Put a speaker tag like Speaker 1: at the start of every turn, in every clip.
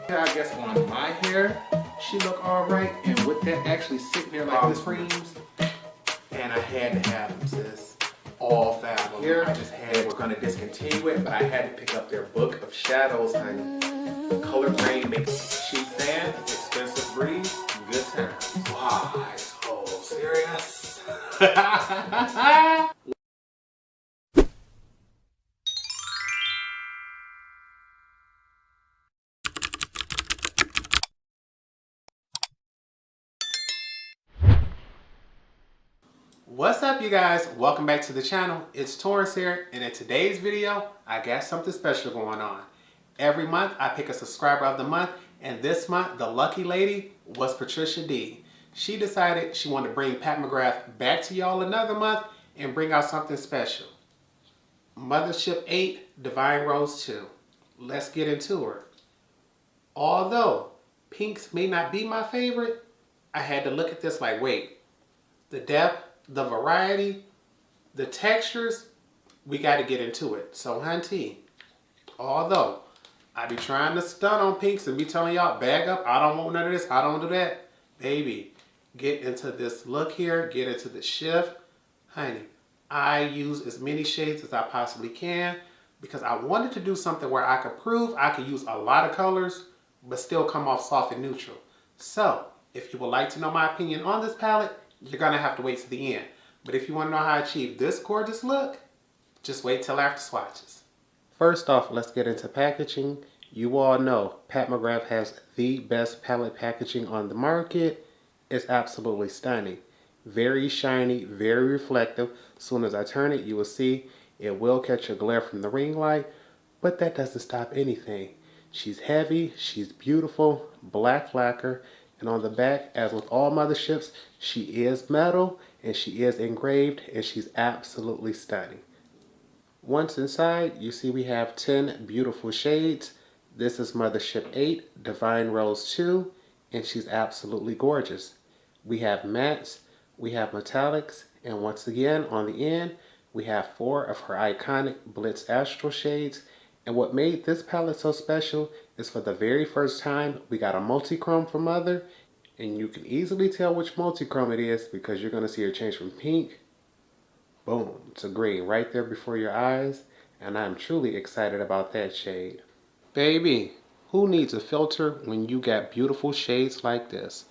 Speaker 1: I guess on my hair, she look alright. And with that actually sitting there like this creams, and I had to have them, sis. All 5 of them. Here, I just had, we're gonna discontinue it, but I had to pick up their book of shadows, honey. Color grade makes cheap fan, expensive breeze, good times. Why so serious? What's up, you guys? Welcome back to the channel. It's Torrence here, and in today's video, I got something special going on. Every month, I pick a subscriber of the month, and this month, the lucky lady was Patricia D. She decided she wanted to bring Pat McGrath back to y'all another month and bring out something special. Mothership VIII, Divine Rose 2. Let's get into her. Although pinks may not be my favorite, I had to look at this like, wait, the depth, the variety, the textures, we got to get into it. So, hunty, although I be trying to stun on pinks and be telling y'all, bag up, I don't want none of this, I don't do that. Baby, get into this look here, get into the shift. Honey, I use as many shades as I possibly can because I wanted to do something where I could prove I could use a lot of colors but still come off soft and neutral. So, if you would like to know my opinion on this palette, you're gonna have to wait to the end. But if you wanna know how I achieve this gorgeous look, just wait till after swatches. First off, let's get into packaging. You all know Pat McGrath has the best palette packaging on the market. It's absolutely stunning. Very shiny, very reflective. As soon as I turn it, you will see it will catch a glare from the ring light, but that doesn't stop anything. She's heavy, she's beautiful, black lacquer, and on the back, as with all motherships, she is metal and she is engraved and she's absolutely stunning. Once inside, you see we have 10 beautiful shades. This is Mothership VIII, Divine Rose 2, and she's absolutely gorgeous. We have mattes, we have metallics, and once again, on the end, we have 4 of her iconic Blitz Astral shades. And what made this palette so special is for the very first time, we got a multi-chrome from Mother, and you can easily tell which multi-chrome it is because you're going to see her change from pink, boom, to green right there before your eyes, and I'm truly excited about that shade. Baby, who needs a filter when you got beautiful shades like this?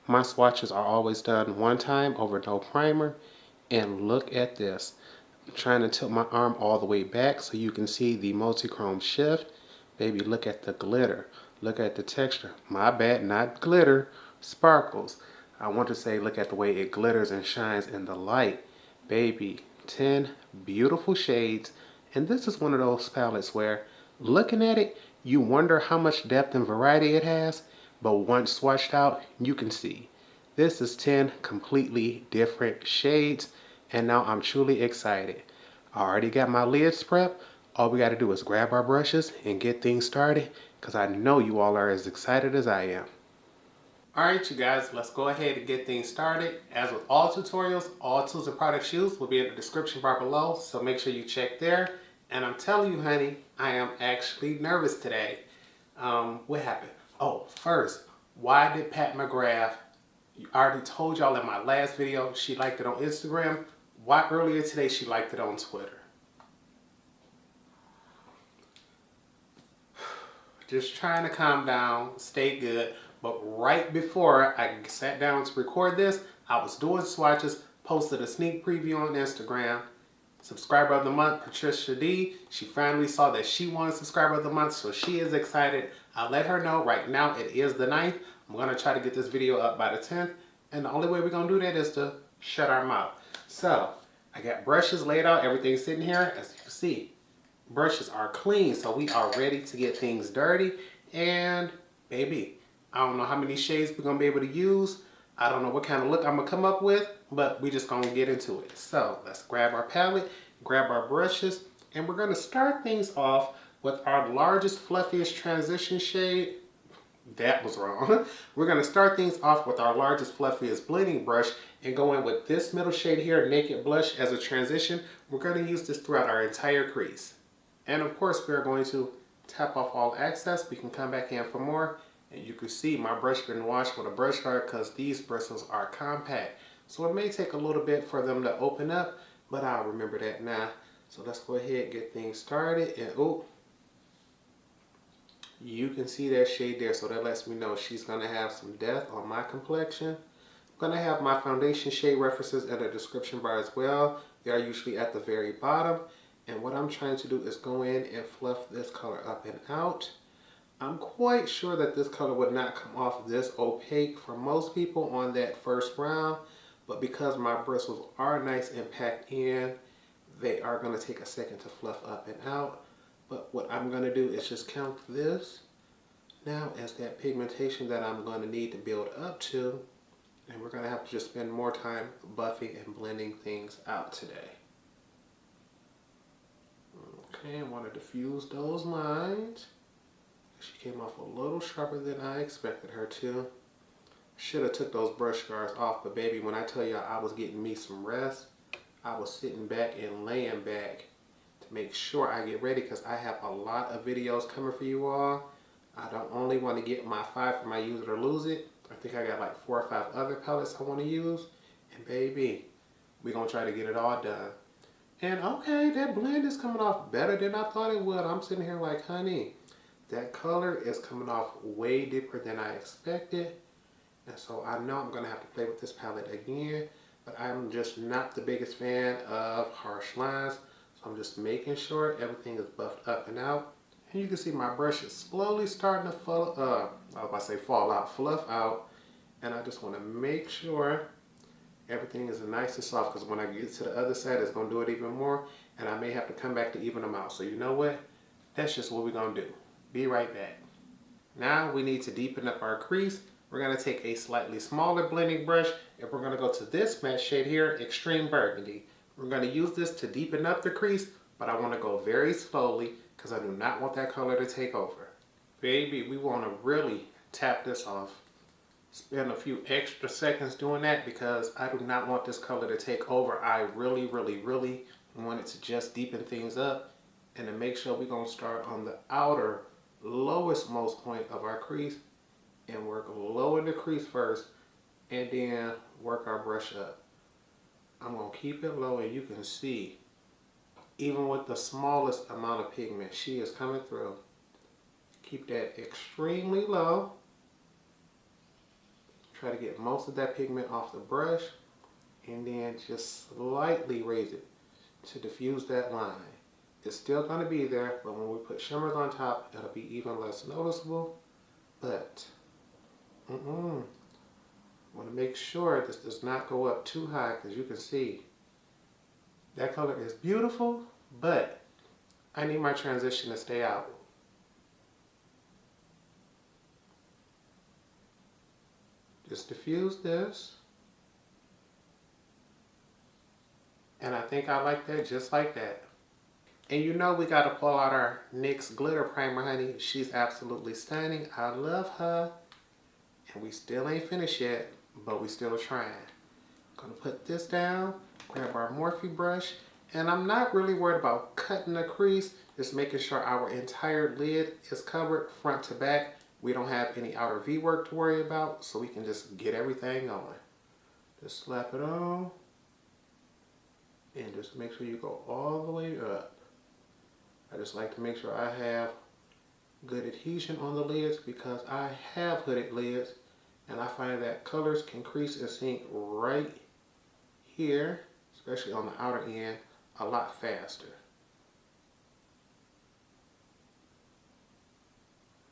Speaker 1: My swatches are always done one time over no primer, and look at this. I'm trying to tilt my arm all the way back so you can see the multi-chrome shift. Baby, look at the glitter. Look at the texture. My bad, not glitter, sparkles. I want to say look at the way it glitters and shines in the light. Baby, 10 beautiful shades. And this is one of those palettes where looking at it, you wonder how much depth and variety it has. But once swatched out, you can see. This is 10 completely different shades. And now I'm truly excited. I already got my lids prepped. All we got to do is grab our brushes and get things started because I know you all are as excited as I am. Alright, you guys, let's go ahead and get things started. As with all tutorials, all tools and products used will be in the description bar below, so make sure you check there. And I'm telling you, honey, I am actually nervous today. What happened? Oh, first, why did Pat McGrath, I already told y'all in my last video, she liked it on Instagram. Why earlier today she liked it on Twitter? Just trying to calm down, stay good. But right before I sat down to record this, I was doing swatches, posted a sneak preview on Instagram. Subscriber of the month, Patricia D. She finally saw that she won subscriber of the month, so she is excited. I let her know right now it is the 9th. I'm going to try to get this video up by the 10th. And the only way we're going to do that is to shut our mouth. So, I got brushes laid out, everything's sitting here. As you can see, brushes are clean, so we are ready to get things dirty. And, baby, I don't know how many shades we're going to be able to use. I don't know what kind of look I'm going to come up with, but we just going to get into it. So, let's grab our palette, grab our brushes, and we're going to start things off with our largest, fluffiest transition shade. That was wrong. We're going to start things off with our largest, fluffiest blending brush and go in with this middle shade here, Naked Blush, as a transition. We're going to use this throughout our entire crease. And of course, we're going to tap off all excess. We can come back in for more. And you can see my brush been washed with a brush guard because these bristles are compact. So it may take a little bit for them to open up, but I'll remember that now. So let's go ahead and get things started. And oh, you can see that shade there. So that lets me know she's going to have some depth on my complexion. I'm going to have my foundation shade references in the description bar as well. They are usually at the very bottom. And what I'm trying to do is go in and fluff this color up and out. I'm quite sure that this color would not come off this opaque for most people on that first round, but because my bristles are nice and packed in, they are going to take a second to fluff up and out. But what I'm going to do is just count this now as that pigmentation that I'm going to need to build up to, and we're going to have to just spend more time buffing and blending things out today. Okay, I want to diffuse those lines. She came off a little sharper than I expected her to. Should have took those brush guards off, but baby, when I tell y'all I was getting me some rest, I was sitting back and laying back to make sure I get ready because I have a lot of videos coming for you all. I don't only want to get my 5 for my use it or lose it. I think I got like 4 or 5 other palettes I want to use. And baby, we're going to try to get it all done. And okay, that blend is coming off better than I thought it would. I'm sitting here like, honey, that color is coming off way deeper than I expected. And so I know I'm going to have to play with this palette again. But I'm just not the biggest fan of harsh lines. So I'm just making sure everything is buffed up and out. And you can see my brush is slowly starting to fall out, fluff out. And I just want to make sure everything is nice and soft, because when I get to the other side, it's going to do it even more. And I may have to come back to even them out. So you know what? That's just what we're going to do. Be right back. Now we need to deepen up our crease. We're going to take a slightly smaller blending brush, and we're going to go to this matte shade here, Extreme Burgundy. We're going to use this to deepen up the crease, but I want to go very slowly because I do not want that color to take over. Baby, we want to really tap this off. Spend a few extra seconds doing that because I do not want this color to take over. I really, really, really want it to just deepen things up. And to make sure we're going to start on the outer lowest most point of our crease and work low in the crease first and then work our brush up. I'm going to keep it low, and you can see even with the smallest amount of pigment, she is coming through. Keep that extremely low. Try to get most of that pigment off the brush and then just slightly raise it to diffuse that line. It's still going to be there, but when we put shimmers on top, it'll be even less noticeable. But I want to make sure this does not go up too high, because you can see that color is beautiful, but I need my transition to stay out. Just diffuse this. And I think I like that just like that. And you know we got to pull out our NYX glitter primer, honey. She's absolutely stunning. I love her. And we still ain't finished yet, but we still trying. Gonna put this down, grab our Morphe brush, and I'm not really worried about cutting the crease, just making sure our entire lid is covered front to back. We don't have any outer V work to worry about, so we can just get everything on. Just slap it on, and just make sure you go all the way up. I just like to make sure I have good adhesion on the lids because I have hooded lids, and I find that colors can crease and sink right here, especially on the outer end, a lot faster.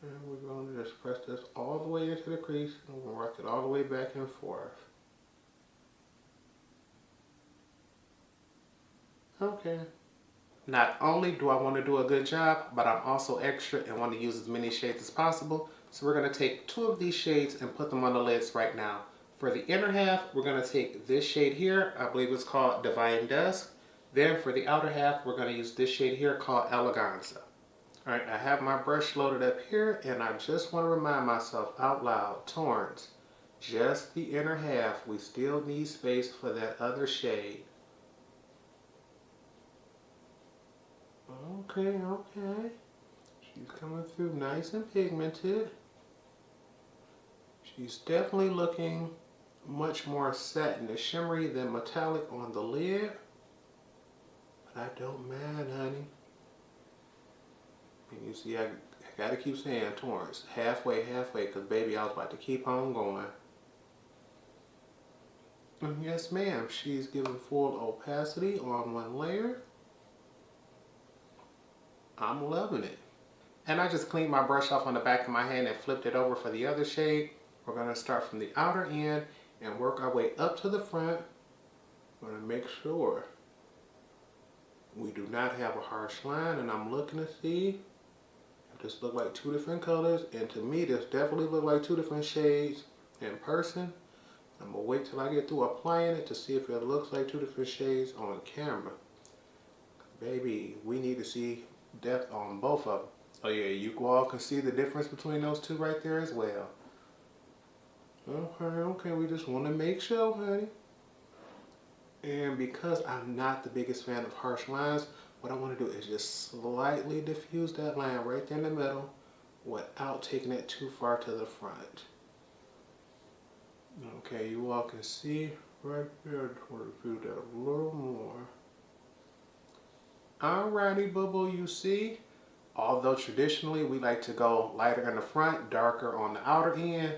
Speaker 1: And we're going to just press this all the way into the crease, and we'll work it all the way back and forth. Okay. Not only do I want to do a good job, but I'm also extra and want to use as many shades as possible. So we're going to take 2 of these shades and put them on the lids right now. For the inner half, we're going to take this shade here. I believe it's called Divine Dusk. Then for the outer half, we're going to use this shade here called Eleganza. Alright, I have my brush loaded up here, and I just want to remind myself out loud, Torrence, just the inner half. We still need space for that other shade. Okay. She's coming through nice and pigmented. She's definitely looking much more satin and shimmery than metallic on the lid. But I don't mind, honey. And you see, I gotta keep saying, Torrence, halfway, because baby, I was about to keep on going. And yes, ma'am, she's giving full opacity on one layer. I'm loving it. And I just cleaned my brush off on the back of my hand and flipped it over for the other shade. We're gonna start from the outer end and work our way up to the front. We're gonna make sure we do not have a harsh line, and I'm looking to see if this look like two different colors, and to me this definitely look like two different shades in person. I'm gonna wait till I get through applying it to see if it looks like two different shades on camera. Baby, we need to see depth on both of them. Oh yeah, you all can see the difference between those two right there as well. Okay, we just want to make sure, honey. And because I'm not the biggest fan of harsh lines, what I want to do is just slightly diffuse that line right there in the middle without taking it too far to the front. Okay, you all can see right there. I just want to do that a little more. Alrighty, boo-boo, you see, although traditionally we like to go lighter in the front, darker on the outer end,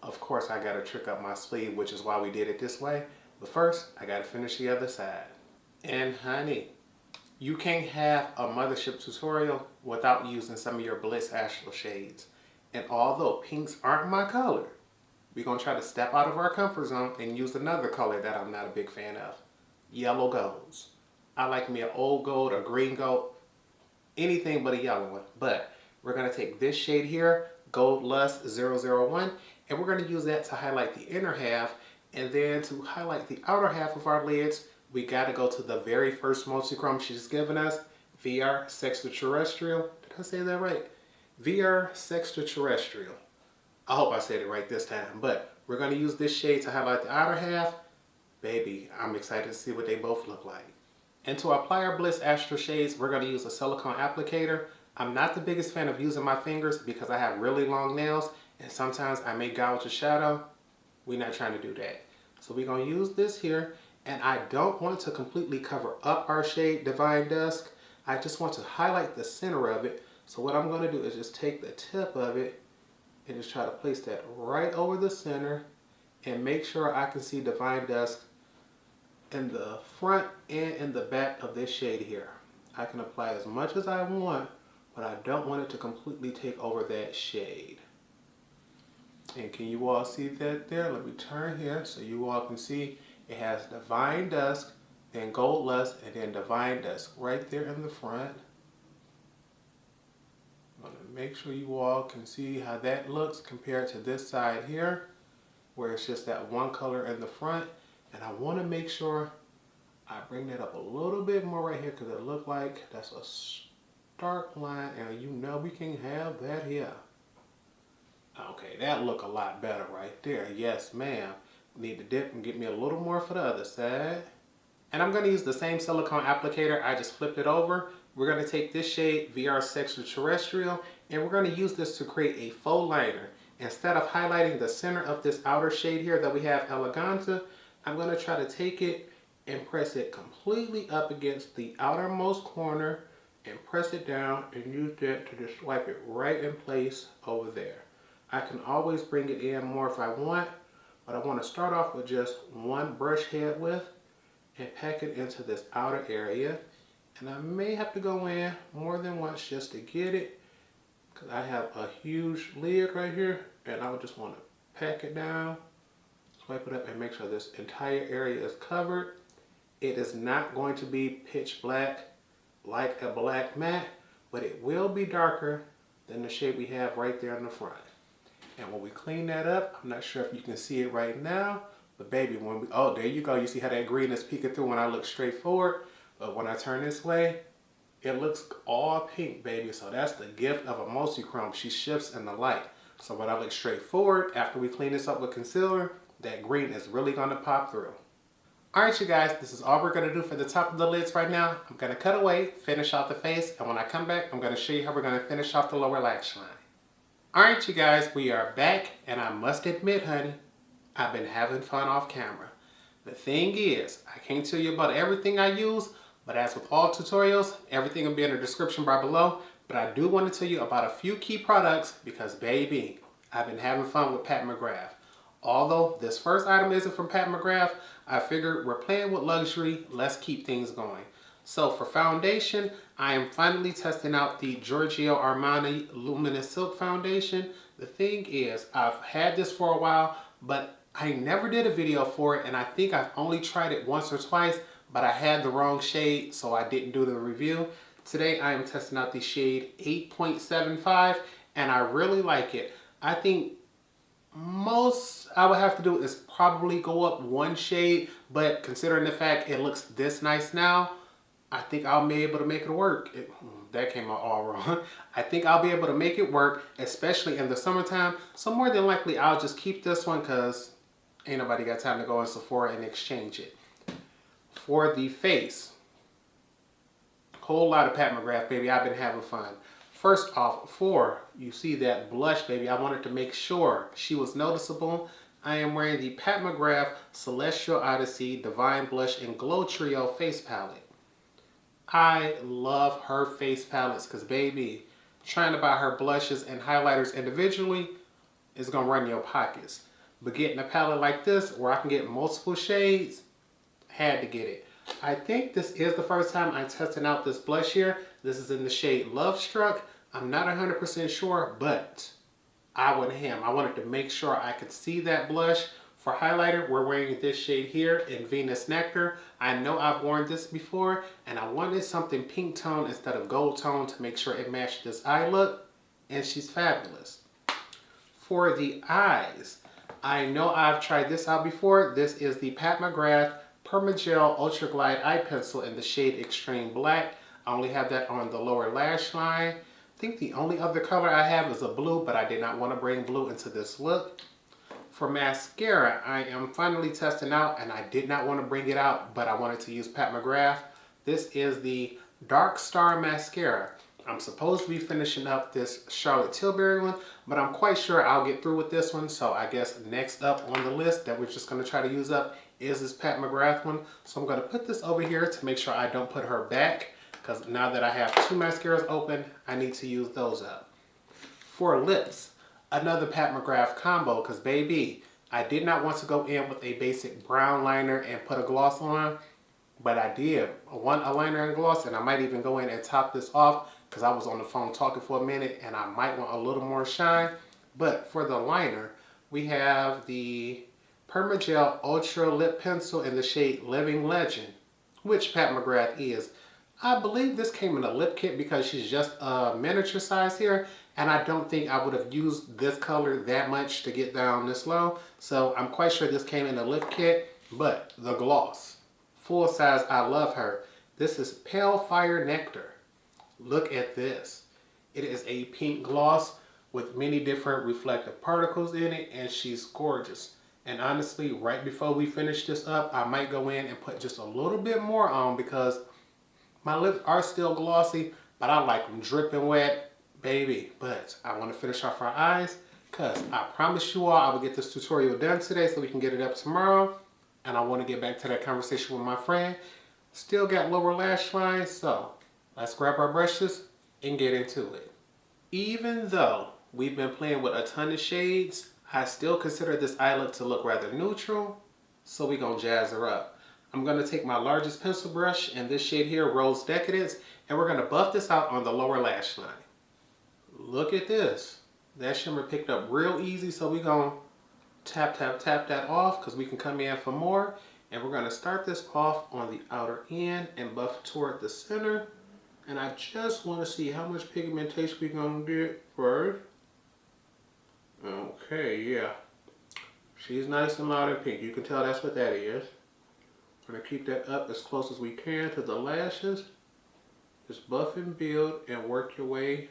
Speaker 1: of course I got to trick up my sleeve, which is why we did it this way. But first, I got to finish the other side. And honey, you can't have a Mothership tutorial without using some of your Bliss Astral shades. And although pinks aren't my color, we're going to try to step out of our comfort zone and use another color that I'm not a big fan of. Yellow golds. I like me an old gold or green gold, anything but a yellow one. But we're going to take this shade here, Gold Lust 001, and we're going to use that to highlight the inner half. And then to highlight the outer half of our lids, we got to go to the very first multi-chrome she's given us, VR Sextraterrestrial. Did I say that right? VR Sextraterrestrial. I hope I said it right this time. But we're going to use this shade to highlight the outer half. Baby, I'm excited to see what they both look like. And to apply our Bliss Astral shades, we're going to use a silicone applicator. I'm not the biggest fan of using my fingers because I have really long nails and sometimes I may gouge a shadow. We're not trying to do that. So we're going to use this here, and I don't want to completely cover up our shade Divine Dusk. I just want to highlight the center of it. So what I'm going to do is just take the tip of it and just try to place that right over the center and make sure I can see Divine Dusk in the front and in the back of this shade here. I can apply as much as I want, but I don't want it to completely take over that shade. And can you all see that there? Let me turn here so you all can see it has Divine Dusk, then Gold Lust, and then Divine Dusk right there in the front. I'm going to make sure you all can see how that looks compared to this side here, where it's just that one color in the front. And I want to make sure I bring that up a little bit more right here because it looks like that's a stark line, and you know we can have that here. Okay, that look a lot better right there. Yes, ma'am. Need to dip and get me a little more for the other side. And I'm going to use the same silicone applicator. I just flipped it over. We're going to take this shade, VR Sextraterrestrial, and we're going to use this to create a faux liner. Instead of highlighting the center of this outer shade here that we have Eleganta, I'm going to try to take it and press it completely up against the outermost corner and press it down and use that to just swipe it right in place over there. I can always bring it in more if I want, but I want to start off with just one brush head width and pack it into this outer area. And I may have to go in more than once just to get it because I have a huge lid right here, and I would just want to pack it down, swipe it up, and make sure this entire area is covered. It is not going to be pitch black like a black matte, but it will be darker than the shade we have right there in the front. And when we clean that up, I'm not sure if you can see it right now, but baby, when we, oh, there you go. You see how that green is peeking through when I look straight forward, but when I turn this way, it looks all pink, baby. So that's the gift of a multi-chrome. She shifts in the light. So when I look straight forward, after we clean this up with concealer, that green is really gonna pop through. Alright you guys, this is all we're going to do for the top of the lids right now. I'm going to cut away, finish off the face, and when I come back, I'm going to show you how we're going to finish off the lower lash line. Alright you guys, we are back, and I must admit, honey, I've been having fun off camera. The thing is, I can't tell you about everything I use, but as with all tutorials, everything will be in the description bar below. But I do want to tell you about a few key products because, baby, I've been having fun with Pat McGrath. Although this first item isn't from Pat McGrath, I figured we're playing with luxury, let's keep things going. So for foundation, I am finally testing out the Giorgio Armani Luminous Silk Foundation. The thing is, I've had this for a while, but I never did a video for it, and I think I've only tried it once or twice, but I had the wrong shade, so I didn't do the review. Today I am testing out the shade 8.75, and I really like it. I think most I would have to do is probably go up one shade, but considering the fact it looks this nice now, I think I'll be able to make it work. That came out all wrong. I think I'll be able to make it work, especially in the summertime. So more than likely I'll just keep this one because ain't nobody got time to go in Sephora and exchange it. For the face, whole lot of Pat McGrath, baby. I've been having fun. First off, you see that blush, baby, I wanted to make sure she was noticeable. I am wearing the Pat McGrath Celestial Odyssey Divine Blush and Glow Trio face palette. I love her face palettes because, baby, trying to buy her blushes and highlighters individually is going to run your pockets. But getting a palette like this where I can get multiple shades, had to get it. I think this is the first time I'm testing out this blush here. This is in the shade Love Struck. I'm not 100% sure, but I went ham. I wanted to make sure I could see that blush. For highlighter, we're wearing this shade here in Venus Nectar. I know I've worn this before, and I wanted something pink tone instead of gold tone to make sure it matched this eye look, and she's fabulous. For the eyes, I know I've tried this out before. This is the Pat McGrath Permagel Ultra Glide Eye Pencil in the shade Extreme Black. I only have that on the lower lash line. I think the only other color I have is a blue, but I did not want to bring blue into this look. For mascara, I am finally testing out, and I did not want to bring it out, but I wanted to use Pat McGrath. This is the Dark Star Mascara. I'm supposed to be finishing up this Charlotte Tilbury one, but I'm quite sure I'll get through with this one. So I guess next up on the list that we're just going to try to use up is this Pat McGrath one. So I'm going to put this over here to make sure I don't put her back, because now that I have two mascaras open, I need to use those up. For lips, another Pat McGrath combo, because baby, I did not want to go in with a basic brown liner and put a gloss on, but I did. One, a liner and gloss, and I might even go in and top this off because I was on the phone talking for a minute and I might want a little more shine. But for the liner, we have the Permagel Ultra Lip Pencil in the shade Living Legend, which Pat McGrath is. I believe this came in a lip kit because she's just a miniature size here, and I don't think I would have used this color that much to get down this low. So I'm quite sure this came in a lip kit, but the gloss, full size, I love her. This is Pale Fire Nectar. Look at this. It is a pink gloss with many different reflective particles in it, and she's gorgeous. And honestly, right before we finish this up, I might go in and put just a little bit more on because my lips are still glossy, but I like them dripping wet, baby. But I want to finish off our eyes because I promised you all I would get this tutorial done today so we can get it up tomorrow. And I want to get back to that conversation with my friend. Still got lower lash lines, so let's grab our brushes and get into it. Even though we've been playing with a ton of shades, I still consider this eye look to look rather neutral, so we're going to jazz her up. I'm going to take my largest pencil brush in this shade here, Rose Decadence, and we're going to buff this out on the lower lash line. Look at this. That shimmer picked up real easy, so we're going to tap, tap, tap that off because we can come in for more. And we're going to start this off on the outer end and buff toward the center. And I just want to see how much pigmentation we're going to get first. Okay, yeah. She's nice and loud and pink. You can tell that's what that is. We're going to keep that up as close as we can to the lashes. Just buff and build and work your way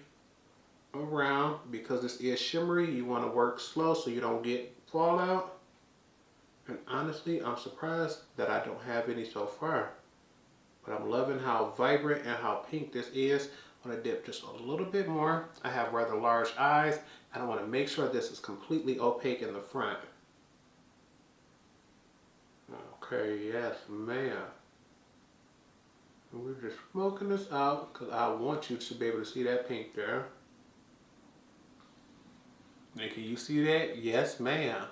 Speaker 1: around. Because this is shimmery, you want to work slow so you don't get fallout. And honestly, I'm surprised that I don't have any so far. But I'm loving how vibrant and how pink this is. I'm going to dip just a little bit more. I have rather large eyes, and I want to make sure this is completely opaque in the front. Okay, yes, ma'am. And we're just smoking this out because I want you to be able to see that pink there. And can you see that? Yes, ma'am.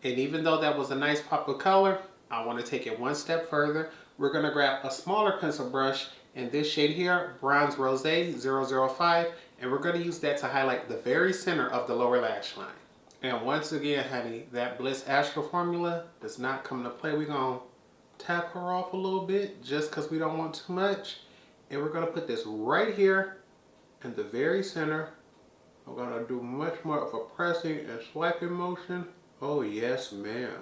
Speaker 1: And even though that was a nice pop of color, I want to take it one step further. We're going to grab a smaller pencil brush in this shade here, Bronze Rose 005, and we're going to use that to highlight the very center of the lower lash line. And once again, honey, that Bliss Astral formula does not come into play. We're going to tap her off a little bit just because we don't want too much. And we're going to put this right here in the very center. I'm going to do much more of a pressing and swiping motion. Oh, yes, ma'am.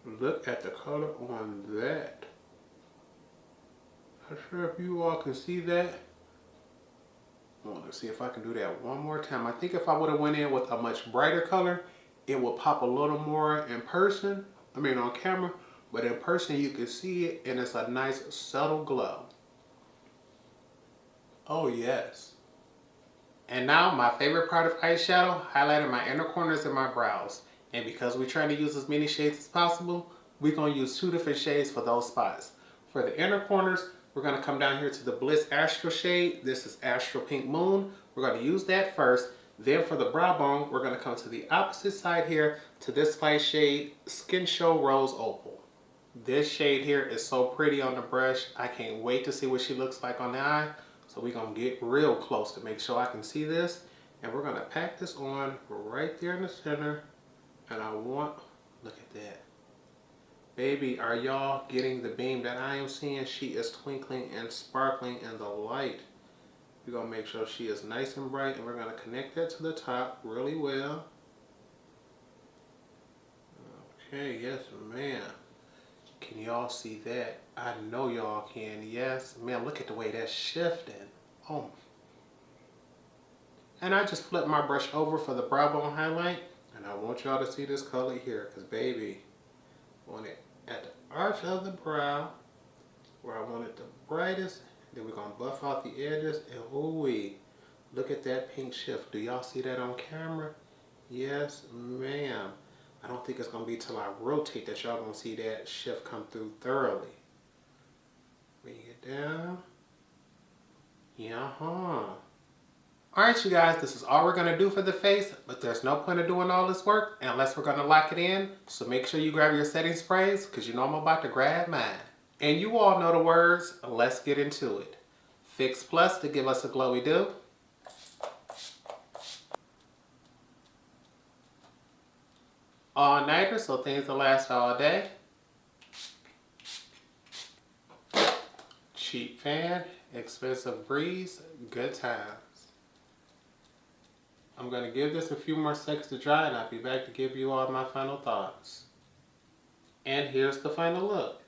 Speaker 1: Look at the color on that. Not sure if you all can see that. I want to see if I can do that one more time. I think if I would have went in with a much brighter color, it would pop a little more in person. I mean on camera, but in person you can see it and it's a nice subtle glow. Oh yes. And now my favorite part of eyeshadow, highlighting my inner corners and my brows. And because we're trying to use as many shades as possible, we're going to use 2 different shades for those spots. For the inner corners, we're going to come down here to the Bliss Astral shade. This is Astral Pink Moon. We're going to use that first. Then for the brow bone, we're going to come to the opposite side here to this light shade, Skin Show Rose Opal. This shade here is so pretty on the brush. I can't wait to see what she looks like on the eye. So we're going to get real close to make sure I can see this. And we're going to pack this on right there in the center. And I want, look at that. Baby, are y'all getting the beam that I am seeing? She is twinkling and sparkling in the light. We're going to make sure she is nice and bright. And we're going to connect that to the top really well. Okay, yes ma'am. Can y'all see that? I know y'all can. Yes, man, look at the way that's shifting. Oh. And I just flip my brush over for the brow bone highlight. And I want y'all to see this color here. Because, baby, I want it at the arch of the brow. Where I want it the brightest. Then we're going to buff out the edges. And, ooh-wee. Look at that pink shift. Do y'all see that on camera? Yes, ma'am. I don't think it's going to be till I rotate that y'all going to see that shift come through thoroughly. Bring it down. Yeah-huh. Alright you guys, this is all we're going to do for the face, but there's no point of doing all this work unless we're going to lock it in. So make sure you grab your setting sprays, because you know I'm about to grab mine. And you all know the words, let's get into it. Fix Plus to give us a glowy do. All-nighter, so things will last all day. Cheap fan, expensive breeze, good times. I'm going to give this a few more seconds to dry and I'll be back to give you all my final thoughts. And here's the final look.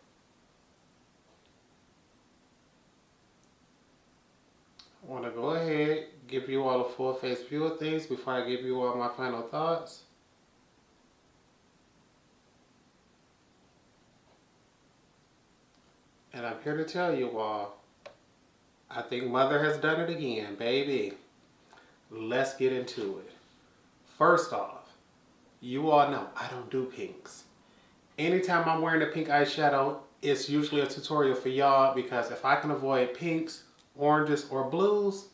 Speaker 1: I want to go ahead, give you all a full face view of things before I give you all my final thoughts. And I'm here to tell you all, I think Mother has done it again, baby. Let's get into it. First off, you all know I don't do pinks. Anytime I'm wearing a pink eyeshadow, it's usually a tutorial for y'all because if I can avoid pinks, oranges, or blues,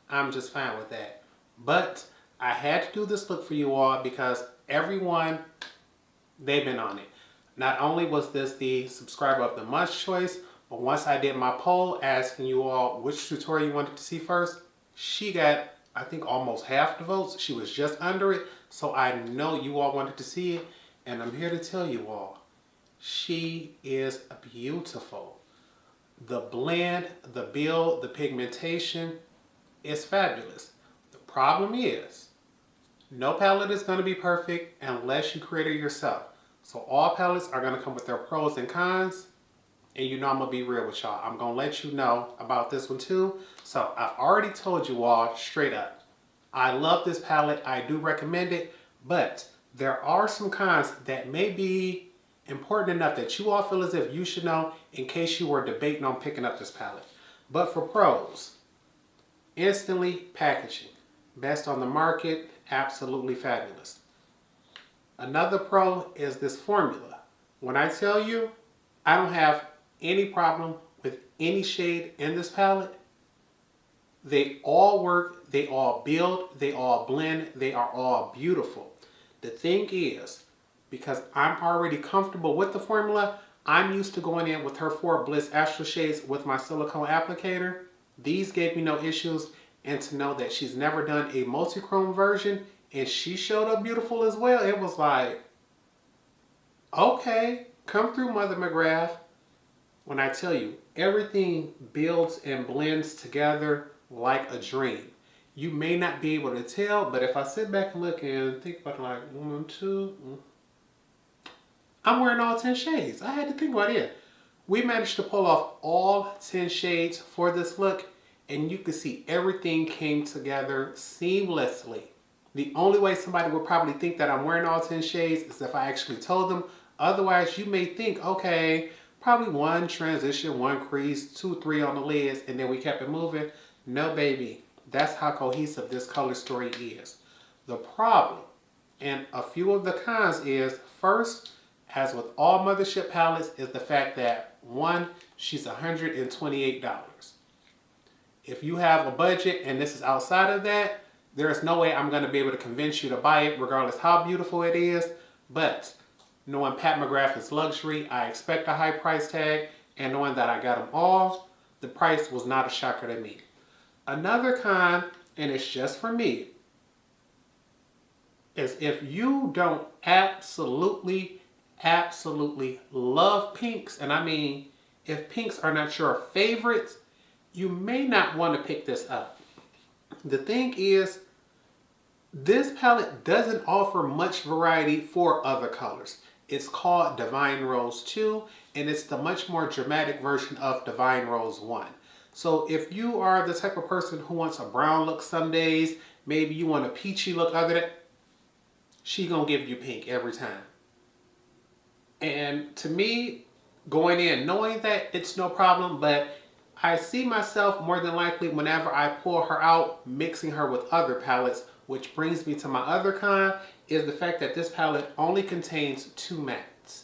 Speaker 1: I'm just fine with that. But I had to do this look for you all because everyone, they've been on it. Not only was this the subscriber of the month choice, but once I did my poll asking you all which tutorial you wanted to see first, she got, I think, almost half the votes. She was just under it, so I know you all wanted to see it, and I'm here to tell you all, she is beautiful. The blend, the build, the pigmentation is fabulous. The problem is, no palette is going to be perfect unless you create it yourself. So all palettes are going to come with their pros and cons. And you know I'm going to be real with y'all. I'm going to let you know about this one too. So I've already told you all straight up. I love this palette. I do recommend it. But there are some cons that may be important enough that you all feel as if you should know in case you were debating on picking up this palette. But for pros, instantly packaging. Best on the market, absolutely fabulous. Another pro is this formula. When I tell you, I don't have any problem with any shade in this palette. They all work, they all build, they all blend, they are all beautiful. The thing is, because I'm already comfortable with the formula, I'm used to going in with her 4 Bliss Astral Shades with my silicone applicator. These gave me no issues, and to know that she's never done a multi-chrome version and she showed up beautiful as well, it was like, okay, come through, Mother McGrath. When I tell you, everything builds and blends together like a dream. You may not be able to tell, but if I sit back and look and think about it, like 1, 2, I'm wearing all 10 shades. I had to think about it. We managed to pull off all 10 shades for this look, and you can see everything came together seamlessly. The only way somebody would probably think that I'm wearing all 10 shades is if I actually told them. Otherwise, you may think, okay, probably 1 transition, 1 crease, 2, 3 on the lids, and then we kept it moving. No, baby. That's how cohesive this color story is. The problem, and a few of the cons is, first, as with all Mothership palettes, is the fact that, 1, she's $128. If you have a budget and this is outside of that, there is no way I'm going to be able to convince you to buy it, regardless how beautiful it is. But knowing Pat McGrath is luxury, I expect a high price tag, and knowing that I got them all, the price was not a shocker to me. Another con, and it's just for me, is if you don't absolutely love pinks, and I mean, if pinks are not your favorites, you may not want to pick this up. The thing is, this palette doesn't offer much variety for other colors. It's called Divine Rose 2, and it's the much more dramatic version of Divine Rose 1. So if you are the type of person who wants a brown look some days, maybe you want a peachy look other than, she gonna give you pink every time. And to me, going in knowing that it's no problem, but I see myself more than likely whenever I pull her out, mixing her with other palettes, which brings me to my other con, is the fact that this palette only contains 2 mattes.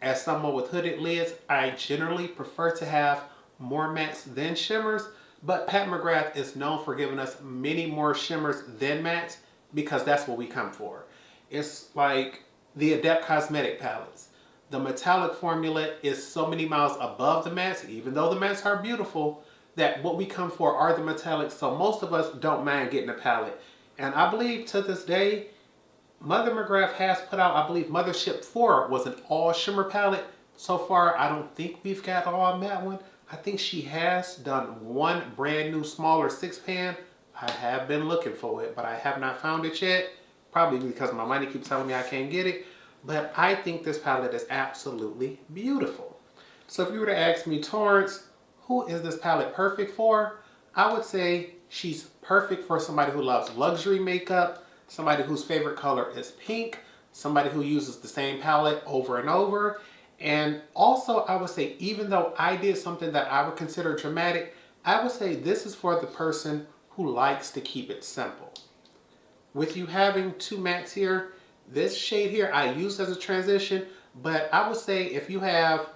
Speaker 1: As someone with hooded lids, I generally prefer to have more mattes than shimmers, but Pat McGrath is known for giving us many more shimmers than mattes because that's what we come for. It's like the Adept Cosmetic palettes. The metallic formula is so many miles above the mattes, even though the mattes are beautiful, that what we come for are the metallics, so most of us don't mind getting a palette. And I believe to this day, Mother McGrath has put out, I believe Mothership IV was an all shimmer palette. So far, I don't think we've got all matte one. I think she has done 1 brand new smaller 6-pan. I have been looking for it, but I have not found it yet. Probably because my money keeps telling me I can't get it. But I think this palette is absolutely beautiful. So if you were to ask me, Torrence, who is this palette perfect for? I would say she's perfect for somebody who loves luxury makeup, somebody whose favorite color is pink, somebody who uses the same palette over and over. And also, I would say, even though I did something that I would consider dramatic, I would say this is for the person who likes to keep it simple. With you having 2 mattes here, this shade here I used as a transition, but I would say if you have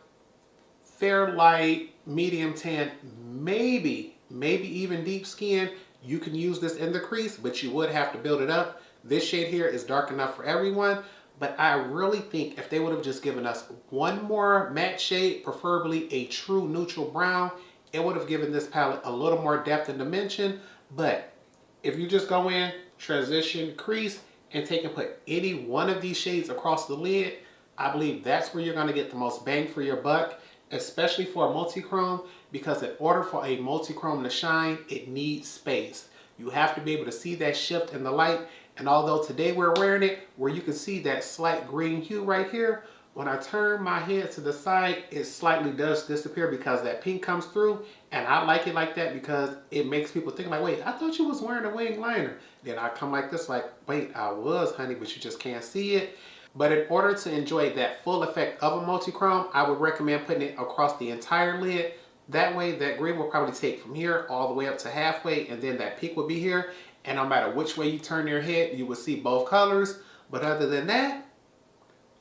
Speaker 1: fair light, medium tan, maybe even deep skin, you can use this in the crease, but you would have to build it up. This shade here is dark enough for everyone, but I really think if they would have just given us 1 more matte shade, preferably a true neutral brown, it would have given this palette a little more depth and dimension. But if you just go in, transition, crease, and take and put any one of these shades across the lid, I believe that's where you're going to get the most bang for your buck, especially for a multi-chrome, because in order for a multi-chrome to shine, it needs space. You have to be able to see that shift in the light, and although today we're wearing it where you can see that slight green hue right here, when I turn my head to the side, it slightly does disappear because that pink comes through, and I like it like that because it makes people think like, wait, I thought you was wearing a wing liner. Then I come like this like, wait, I was, honey, but you just can't see it. But in order to enjoy that full effect of a multi-chrome, I would recommend putting it across the entire lid. That way, that green will probably take from here all the way up to halfway, and then that pink will be here. And no matter which way you turn your head, you will see both colors. But other than that,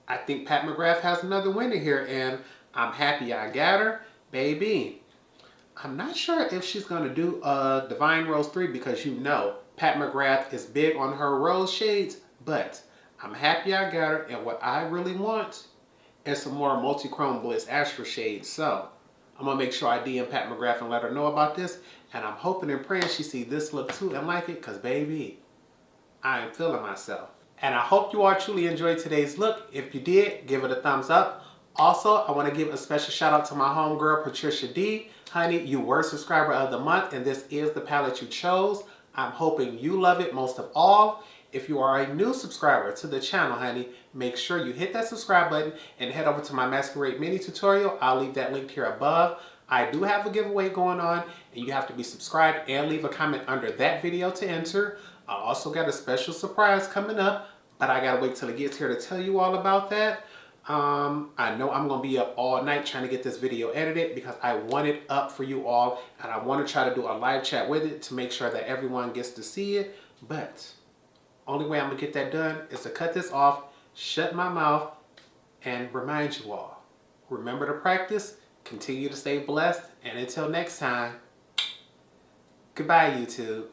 Speaker 1: I think Pat McGrath has another winner here, and I'm happy I got her. Baby, I'm not sure if she's going to do Divine Rose 3 because you know Pat McGrath is big on her rose shades, but I'm happy I got her, and what I really want is some more Multi-Chrome Bliss Astral shades. So I'm going to make sure I DM Pat McGrath and let her know about this, and I'm hoping and praying she see this look too and like it because, baby, I am feeling myself. And I hope you all truly enjoyed today's look. If you did, give it a thumbs up. Also, I want to give a special shout out to my homegirl, Patricia D. Honey, you were subscriber of the month, and this is the palette you chose. I'm hoping you love it most of all. If you are a new subscriber to the channel, honey, make sure you hit that subscribe button and head over to my Masquerade mini tutorial. I'll leave that link here above. I do have a giveaway going on, and you have to be subscribed and leave a comment under that video to enter. I also got a special surprise coming up, but I gotta wait till it gets here to tell you all about that. I know I'm gonna be up all night trying to get this video edited because I want it up for you all, and I want to try to do a live chat with it to make sure that everyone gets to see it. But only way I'm gonna get that done is to cut this off, shut my mouth, and remind you all, remember to practice, continue to stay blessed, and until next time, goodbye, YouTube.